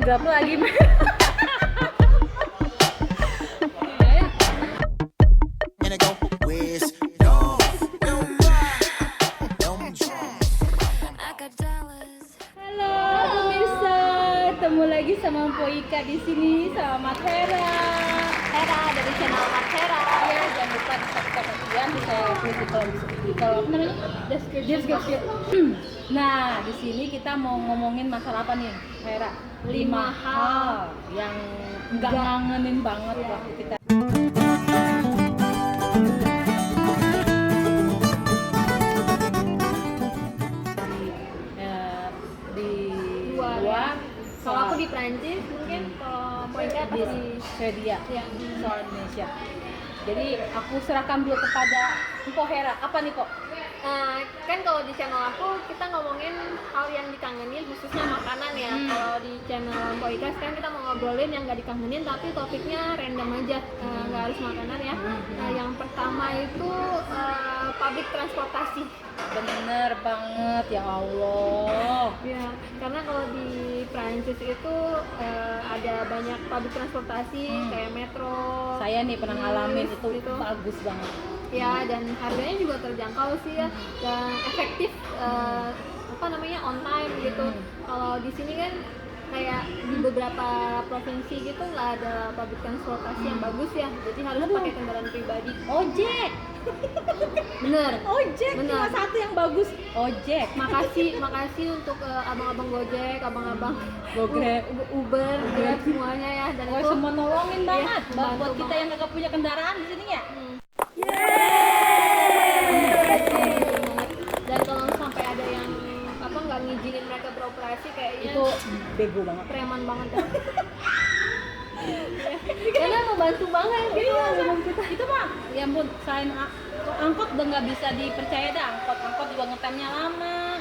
Instagram lagi. And I go, where's your Halo pemirsa, ketemu lagi sama Mpo Ika di sini. Selamat Hera. Hera dari channel Mat Hera. Ya, jangan lupa di subscribe kalian. Saya tulis di kolom apa namanya? Deskripsi. Nah, di sini kita mau ngomongin masalah apa nih, Hera? 5 hal yang nggak ngangenin banget waktu kita. Di luar, Kalau aku di Prancis, mungkin kalau Poinka di di Swedia, ya, soal Indonesia. Jadi aku serahkan dulu kepada Mpo Hera. Apa nih kok? kan kalau di channel aku kita ngomongin hal yang dikangenin, khususnya makanan ya. Kalau di channel Poinka sekarang kita mau ngobrolin yang nggak dikangenin, tapi topiknya random aja, nggak harus makanan ya. Yang pertama itu public transportasi. Bener banget, ya Allah. Ya, karena kalau di Prancis itu ada banyak public transportasi kayak metro. Saya nih pernah ngalamin bis, itu gitu. bagus banget. Ya, dan harganya juga terjangkau sih ya, dan efektif, apa namanya, on time gitu. Kalau di sini kan kayak di beberapa provinsi gitu nggak ada public transportasi yang bagus ya, jadi harus pakai kendaraan pribadi. Ojek. Bener. Ojek Bener. cuma satu yang bagus. Ojek. Makasih untuk abang-abang Gojek, abang-abang Grab. Uber, Grab semuanya ya, dan Oh, itu semua nolongin banget buat membantu kita yang nggak punya kendaraan di sini ya. Dan kalau sampai ada yang apa nggak ngizinin mereka beroperasi, kayaknya Itu bego banget. preman banget ya. Karena membantu banget gitu. Itu mah ya ampun, selain angkot udah nggak bisa dipercaya dah. Angkot juga ngetemnya lama.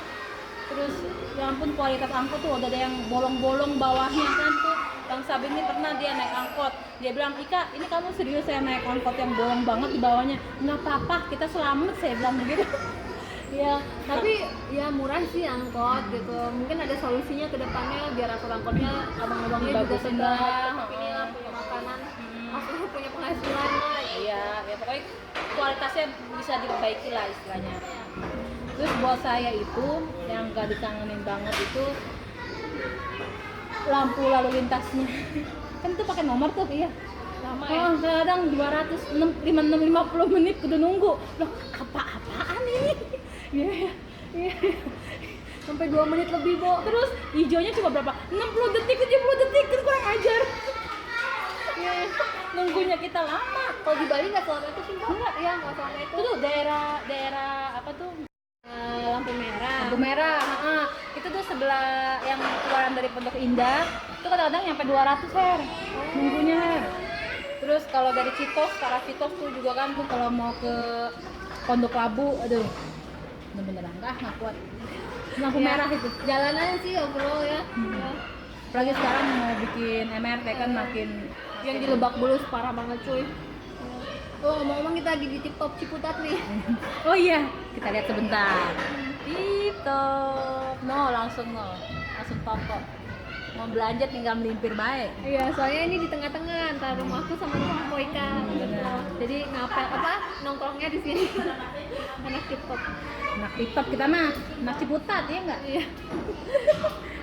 Terus ya ampun, kualitas angkot tuh udah ada yang bolong-bolong bawahnya kan tuh. Bang Sabin ini pernah dia naik angkot, dia bilang, Ika, ini kamu serius saya naik angkot yang bolong banget di bawahnya? Nggak apa-apa, kita selamat, saya bilang begitu. Ya, tapi ya murah sih angkot gitu. Mungkin ada solusinya ke depannya biar angkot-angkotnya abang-abangnya juga Bagusin tetap lah. ini lah, punya makanan, maksudnya punya penghasilan lah. Iya, ya pokoknya kualitasnya bisa diperbaiki lah istilahnya. Terus buat saya itu yang gak dikangenin banget itu lampu lalu lintasnya. Kan itu pakai nomor tuh. Iya. Lama Oh, ya. kadang 250 menit kudu nunggu. Loh, apa-apaan ini? Iya. Sampai 2 menit lebih, Bo. Terus hijaunya cuma berapa? 60 detik, 70 detik, kan kurang ajar. Iya, nunggunya kita lama. Kalau di Bali nggak selama itu sih, Bo? Enggak. Iya, nggak selama itu. Itu tuh daerah apa tuh? Lampu merah. Lampu merah, itu tuh sebelah yang keluaran dari Pondok Indah, itu kadang-kadang nyampe 200 Her, nunggunya Her. Terus kalau dari Citos, ke arah Citos tuh juga kan tuh kalau mau ke Pondok Labu, aduh, bener-bener nggak kuat. Lampu Ya, merah itu. Jalanan sih overall ya. Ya. Apalagi sekarang mau bikin MRT kan makin Yang di Lebak Bulus parah banget cuy. Oh, ngomong-ngomong kita lagi di Tip Top Ciputat nih. Oh iya, kita lihat sebentar. Itu, langsung toko. Mau belanja tinggal melimpir baik. Iya, soalnya ini di tengah-tengah antara rumahku sama rumah Poika. benar. Jadi ngapel apa? Nongkrongnya di sini. Anak Tip Top. Anak TikTok kita mah, anak Ciputat ya enggak? Iya.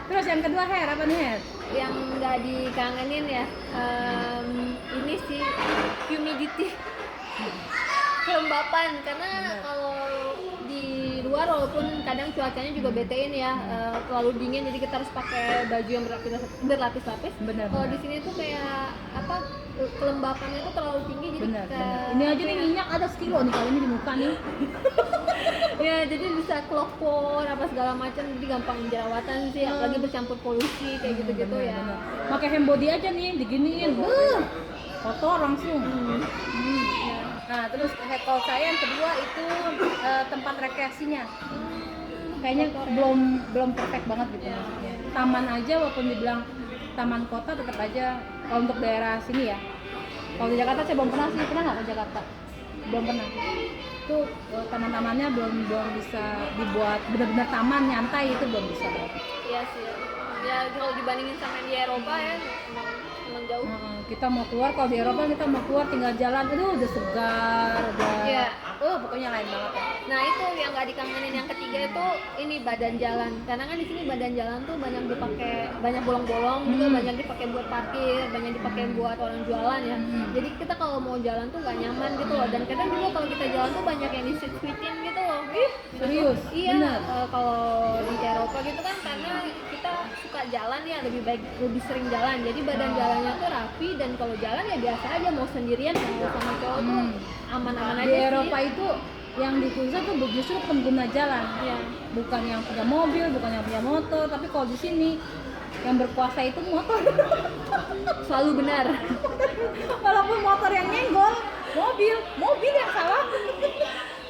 Terus yang kedua Her, apa nih Her? Yang nggak dikangenin ya, ini sih humidity, kelembapan. Karena kalau di luar walaupun kadang cuacanya juga betein ya, terlalu dingin, jadi kita harus pakai baju yang berlapis-lapis. Benar. Kalau di sini tuh kayak apa, kelembapannya tuh terlalu tinggi, jadi Benar. kayak Ini aja nih minyak ada sekilo nih kali ini di muka nih. ya, jadi bisa kelopor apa segala macam, jadi gampang jerawatan sih, apalagi bercampur polusi kayak gitu-gitu ya. Pakai hand body aja nih, diginiin. Kotor langsung. Nah, terus kalau saya yang kedua itu tempat rekreasinya. Kayaknya belum perfect banget gitu maksudnya. Taman aja walaupun dibilang taman kota tetap aja kalau untuk daerah sini ya. Kalau di Jakarta saya belum pernah sih, pernah nggak ke Jakarta? Belum pernah. Itu taman-tamannya belum bisa dibuat benar-benar taman nyantai, itu belum bisa. Iya sih. Ya kalau dibandingin sama yang di Eropa ya emang jauh. Kita mau keluar, kalau di Eropa kita mau keluar tinggal jalan, aduh udah segar, udah Iya. Pokoknya lain banget ya. Nah itu yang nggak dikangenin yang ketiga itu ini badan jalan. Karena kan di sini badan jalan tuh banyak dipakai, banyak bolong-bolong juga, banyak dipakai buat parkir, banyak dipakai buat orang jualan ya. Jadi kita kalau mau jalan tuh nggak nyaman gitu loh. Dan kadang juga kalau kita jalan tuh banyak yang disweet-sweetin gitu loh. Serius? Iya. Bener? Kalau di Eropa gitu kan karena kita suka jalan ya, lebih sering jalan. Jadi badan jalannya tuh rapi dan kalau jalan ya biasa aja, mau sendirian mau sama cowok tuh aman-aman aja Di sih. Eropa itu yang disusah tuh justru pengguna jalan, Iya. bukan yang punya mobil, bukan yang punya motor. Tapi kalau di sini yang berkuasa itu motor. Selalu benar. Walaupun motor yang nyenggol, mobil yang salah.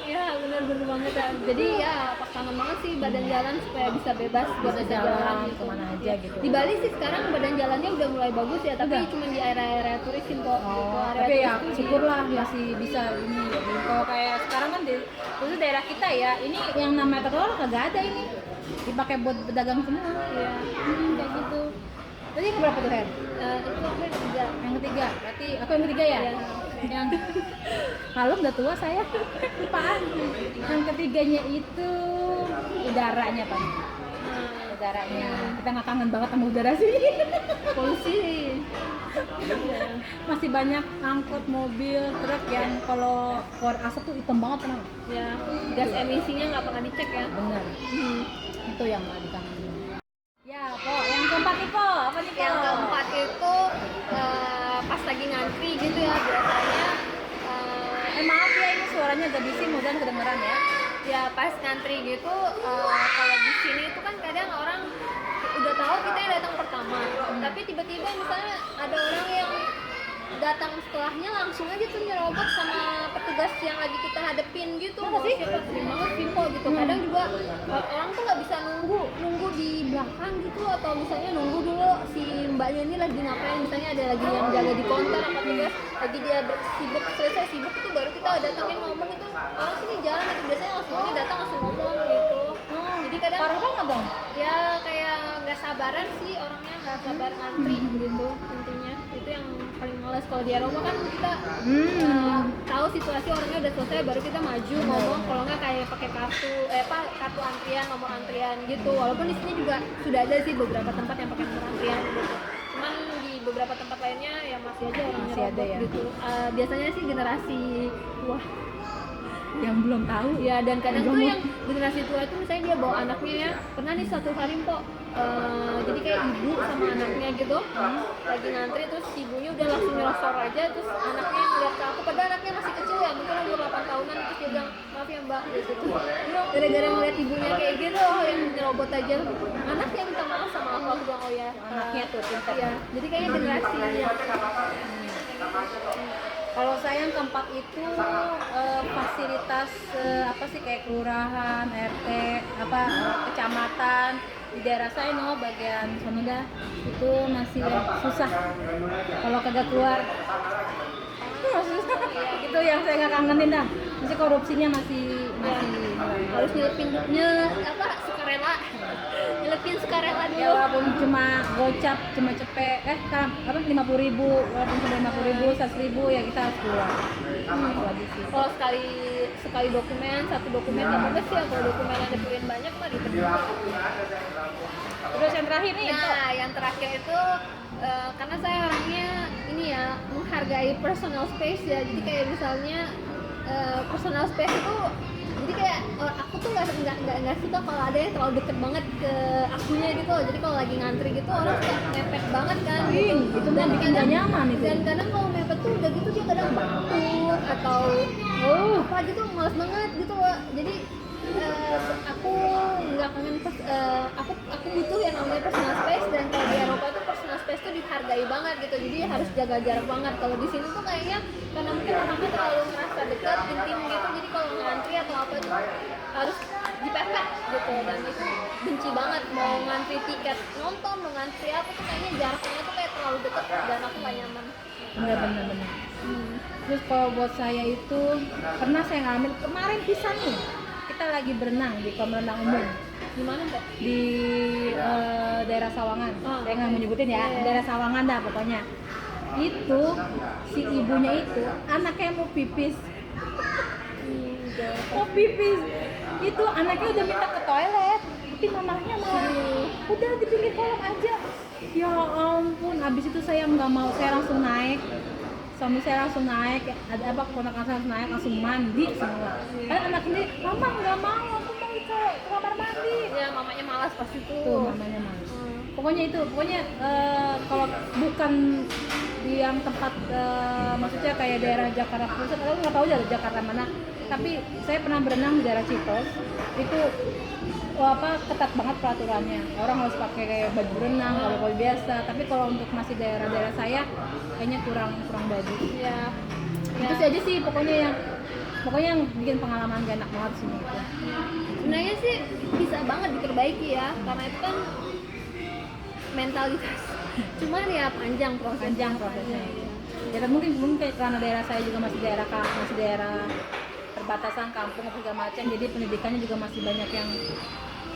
Ya benar-benar banget ya. Jadi ya kangen banget sih badan jalan supaya bisa bebas buat Bisa jalan jalan gitu. kemana aja gitu. Di Bali sih sekarang badan jalannya udah mulai bagus ya, tapi Udah. cuma di area-area turisin kok. Gitu. Area Tapi ya turis tuh syukurlah masih bisa ini. Kalau kayak sekarang kan khusus daerah kita ya, ini yang namanya trotoar kagak ada ini. Dipakai buat pedagang semua. Iya. Kayak gitu. Tadi yang berapa tuh, Her? Itu aku juga. Yang ketiga. Berarti aku yang ketiga ya? Iya. Yang malu udah tua saya. Lupaan. Yang ketiganya itu udaranya, Pak. Udaranya. Kita nggak kangen banget sama udara sih. Polusi. Masih banyak angkot, mobil, truk yang kalau keluar asap tuh hitam banget kan. Ya, gas emisinya nggak pernah dicek ya. Bener. Itu yang nggak dikangenin. Ya, Po. Yang keempat nih, Po. Apa nih, Po? Yang keempat itu pas lagi ngantri gitu ya biasanya. Maaf ya, ini suaranya agak bising, mudah kedengeran ya. Ya pas ngantri gitu, kalau di sini itu kan kadang orang udah tahu kita yang datang pertama, tapi tiba-tiba misalnya ada orang yang datang setelahnya langsung aja tuh nyerobot sama petugas yang lagi kita hadepin gitu. Siapa sering banget Vimpo gitu. Kadang juga orang tuh nggak bisa nunggu di belakang gitu, atau misalnya nunggu dulu si mbaknya ini lagi ngapain, misalnya ada lagi yang jaga di counter apa tugas lagi dia sibuk, selesai sibuk itu baru kita datangin ngomong itu, orang sini jalan itu biasanya langsung aja datang langsung ngomong gitu. Jadi kadang Parah banget dong. ya kayak nggak sabaran sih orangnya, nggak sabar ngantri gitu intinya. Itu yang paling males. Kalau di Eropa kan kita tahu situasi orangnya udah selesai baru kita maju ngomong, kalau nggak kayak pakai kartu antrian, nomor antrian gitu. Walaupun di sini juga sudah ada sih beberapa tempat yang pakai nomor antrian gitu, cuman di beberapa tempat lainnya ya masih aja orang Masih ada nyerobot ya. gitu. Biasanya sih generasi tua Yang belum tahu. ya, dan kadang tuh yang generasi tua itu misalnya dia bawa anaknya ya, pernah nih satu hari Mpok, jadi kayak ibu sama anaknya gitu lagi ngantri, terus ibunya udah langsung nyelosor aja, terus anaknya ngeliat ke aku, padahal anaknya masih kecil ya, mungkin umur 8 tahunan, terus dia bilang maaf ya mbak gitu tuh. Gara-gara ngeliat ibunya kayak gitu, yang nyerobot aja, anaknya minta maaf sama aku bilang oh ya Anaknya tuh pintar. ya. Jadi kayaknya generasi ya. Kalau saya yang keempat itu fasilitas apa sih kayak kelurahan, RT, kecamatan di daerah saya bagian sana dah itu masih susah. Kalau kagak keluar susah. Itu yang saya nggak kangenin dah. Masih korupsinya masih Harus sukarela nyelepin sukarela dulu. ya walaupun cuma gocap, cuma cepet sekarang 50.000, walaupun cuma 50.000, 100.000 ya kita harus keluar. Lagi sih. Kalau sekali dokumen, satu dokumen nggak apa-apa sih ya. Kalau dokumennya dibeliin banyak mah diterima. Terus yang terakhir nih, Nah, yang terakhir itu karena saya orangnya ini ya menghargai personal space ya. Jadi kayak misalnya personal space itu, jadi kayak aku tuh nggak suka kalau ada yang terlalu deket banget ke akunya gitu. Jadi kalau lagi ngantri gitu orang suka mepet banget kan gitu. itu mah bikin gak nyaman itu. Dan kadang kalau mepet tuh udah gitu dia kadang batuk atau apa gitu, males banget gitu loh. Jadi aku nggak kangen aku butuh yang namanya personal space, dan kalau di Eropa tuh personal space tuh dihargai banget gitu. Jadi harus jaga jarak banget. Kalau di sini tuh kayaknya karena mungkin orangnya terlalu merasa dekat, intim gitu, jadi kalau ngantri atau apa tuh harus dipepet gitu, dan itu benci banget. Mau ngantri tiket nonton, mau ngantri apa tuh kayaknya jaraknya tuh kayak terlalu dekat dan aku gak nyaman. Bener. Terus kalau buat saya itu pernah saya ngalamin kemarin pisan nih, kita lagi berenang di kolam renang umum. Di mana Pak? di daerah Sawangan. Oh. Saya nggak mau nyebutin ya, Iya. daerah Sawangan dah pokoknya. Itu si ibunya itu anaknya mau pipis. Mau pipis. Itu anaknya udah minta ke toilet, tapi mamahnya malah udah di pinggir kolam aja. Ya ampun, abis itu saya nggak mau, saya langsung naik. Suami saya langsung naik, ada apa keponakan saya langsung naik, langsung mandi semua. Kan anak ini, mama nggak mau, aku mau ke kamar mandi. Ya mamanya malas pasti tuh. Tuh mamanya mah. Pokoknya itu, kalau bukan di yang tempat maksudnya kayak daerah Jakarta Pusat, aku nggak tahu aja Jakarta mana. Tapi saya pernah berenang di daerah Citos, itu ketat banget peraturannya. Orang harus pakai kayak baju renang kalau biasa. Tapi kalau untuk masih daerah-daerah saya, kayaknya kurang bagus. Ya. Itu sih aja sih pokoknya yang bikin pengalaman gak enak banget sini itu. Sebenarnya sih bisa banget diperbaiki ya, karena itu kan mentalitas. Cuman ya panjang Panjang prosesnya. Ya kan mungkin karena daerah saya juga masih daerah perbatasan kampung apa segala macam, jadi pendidikannya juga masih banyak yang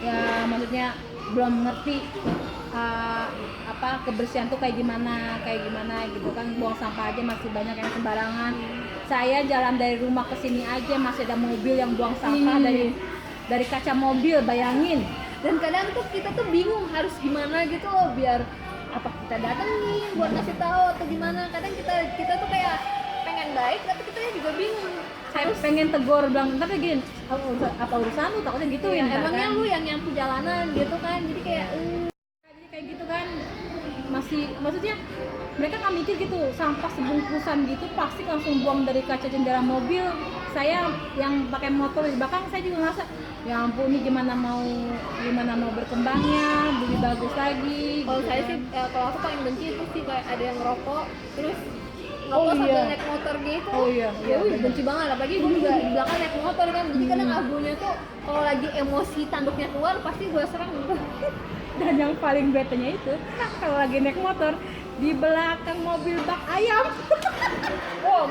ya maksudnya belum ngerti kebersihan tuh kayak gimana gitu kan. Buang sampah aja masih banyak yang sembarangan. Saya jalan dari rumah ke sini aja masih ada mobil yang buang sampah dari kaca mobil, bayangin. Dan kadang tuh kita tuh bingung harus gimana gitu loh, biar apa kita datengin buat ngasih tahu atau gimana. Kadang kita tuh kayak pengen baik tapi kita juga bingung. Saya pengen tegur bilang, tapi gini, apa urusan lu, takutnya gituin. Ya, emangnya kan? lu yang nyapu jalanan gitu kan, jadi kayak gitu kan, maksudnya mereka nggak mikir gitu, sampah sebungkusan gitu plastik langsung buang dari kaca jendela mobil. Saya yang pakai motor di belakang, saya juga ngerasa ya ampun, ini gimana mau berkembangnya, lebih bagus lagi. kalau gitu saya kan. sih kalau aku paling benci itu sih kayak ada yang ngerokok terus ngerokok sambil naik motor gitu. Iya. Wih, benci banget, apalagi gue juga di belakang naik motor kan, jadi kadang abunya tuh kalau lagi emosi tanduknya keluar pasti gue serang gitu. Dan yang paling betenya itu kalau lagi naik motor di belakang mobil bak ayam.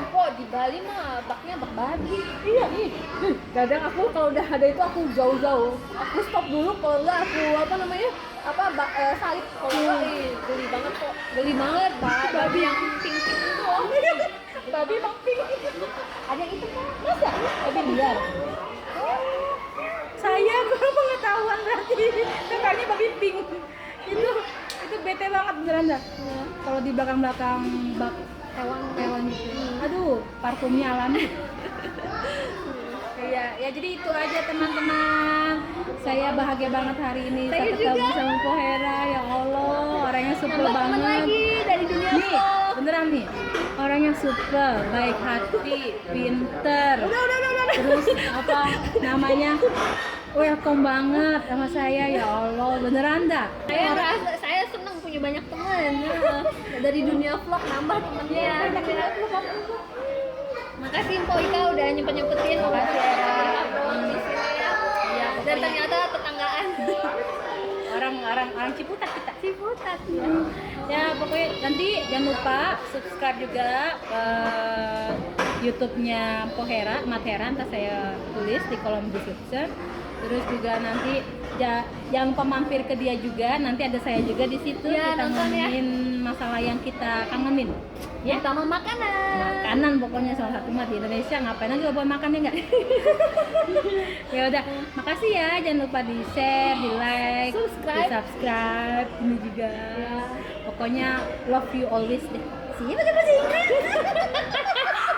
Kok di Bali mah baknya bak babi. Iya, kadang aku kalau udah ada itu aku jauh-jauh, aku stop dulu, kalau enggak aku salib. Kalau enggak Geli banget kok, geli banget babi yang pink itu. babi bak pink. Ada yang itu kan? Masa? Babi liar. Saya kurang pengetahuan berarti. Katanya babi pink. Itu bete banget beneran dah. Kalau di belakang bak hewan gitu. Aduh, parfumnya alami. Ya jadi itu aja teman-teman. Saya bahagia banget hari ini Saya ketemu juga. sama Pohera. Ya Allah, orangnya super Nambah teman banget. lagi dari dunia Nih, vlog. beneran nih. Orangnya super, baik hati, pinter. Udah. Terus namanya? Welcome banget sama saya, ya Allah, beneran dah. Saya senang punya banyak teman. Dari dunia vlog nambah temennya. Makasih Mpok Ika udah nyempetin. Makasih ya. Di sini ya. Iya, Dan ternyata tetanggaan. Orang Ciputat kita. Ciputat ya. Ya pokoknya nanti jangan lupa subscribe juga YouTube-nya Pohera, Mathera, ntar saya tulis di kolom description. Terus juga nanti jangan lupa mampir ke dia juga, nanti ada saya juga di situ. Ya, Kita nonton ya. ngomongin masalah yang kita kangenin. Ya, Terutama makanan. makanan pokoknya salah satu mah di Indonesia, ngapain aja buat makan ya enggak? Ya udah, makasih ya, jangan lupa di share, di like, Subscribe. di subscribe ini juga. Ya. Pokoknya love you always deh. See you pakai bahasa Inggris.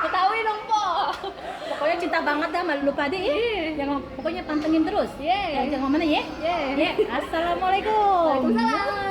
Ketahui dong Po. Pokoknya cinta banget dah, malu lupa deh. Jangan, pokoknya pantengin terus. Yeah. Jangan kemana ya. Yeah. Ya, assalamualaikum. Waalaikumsalam.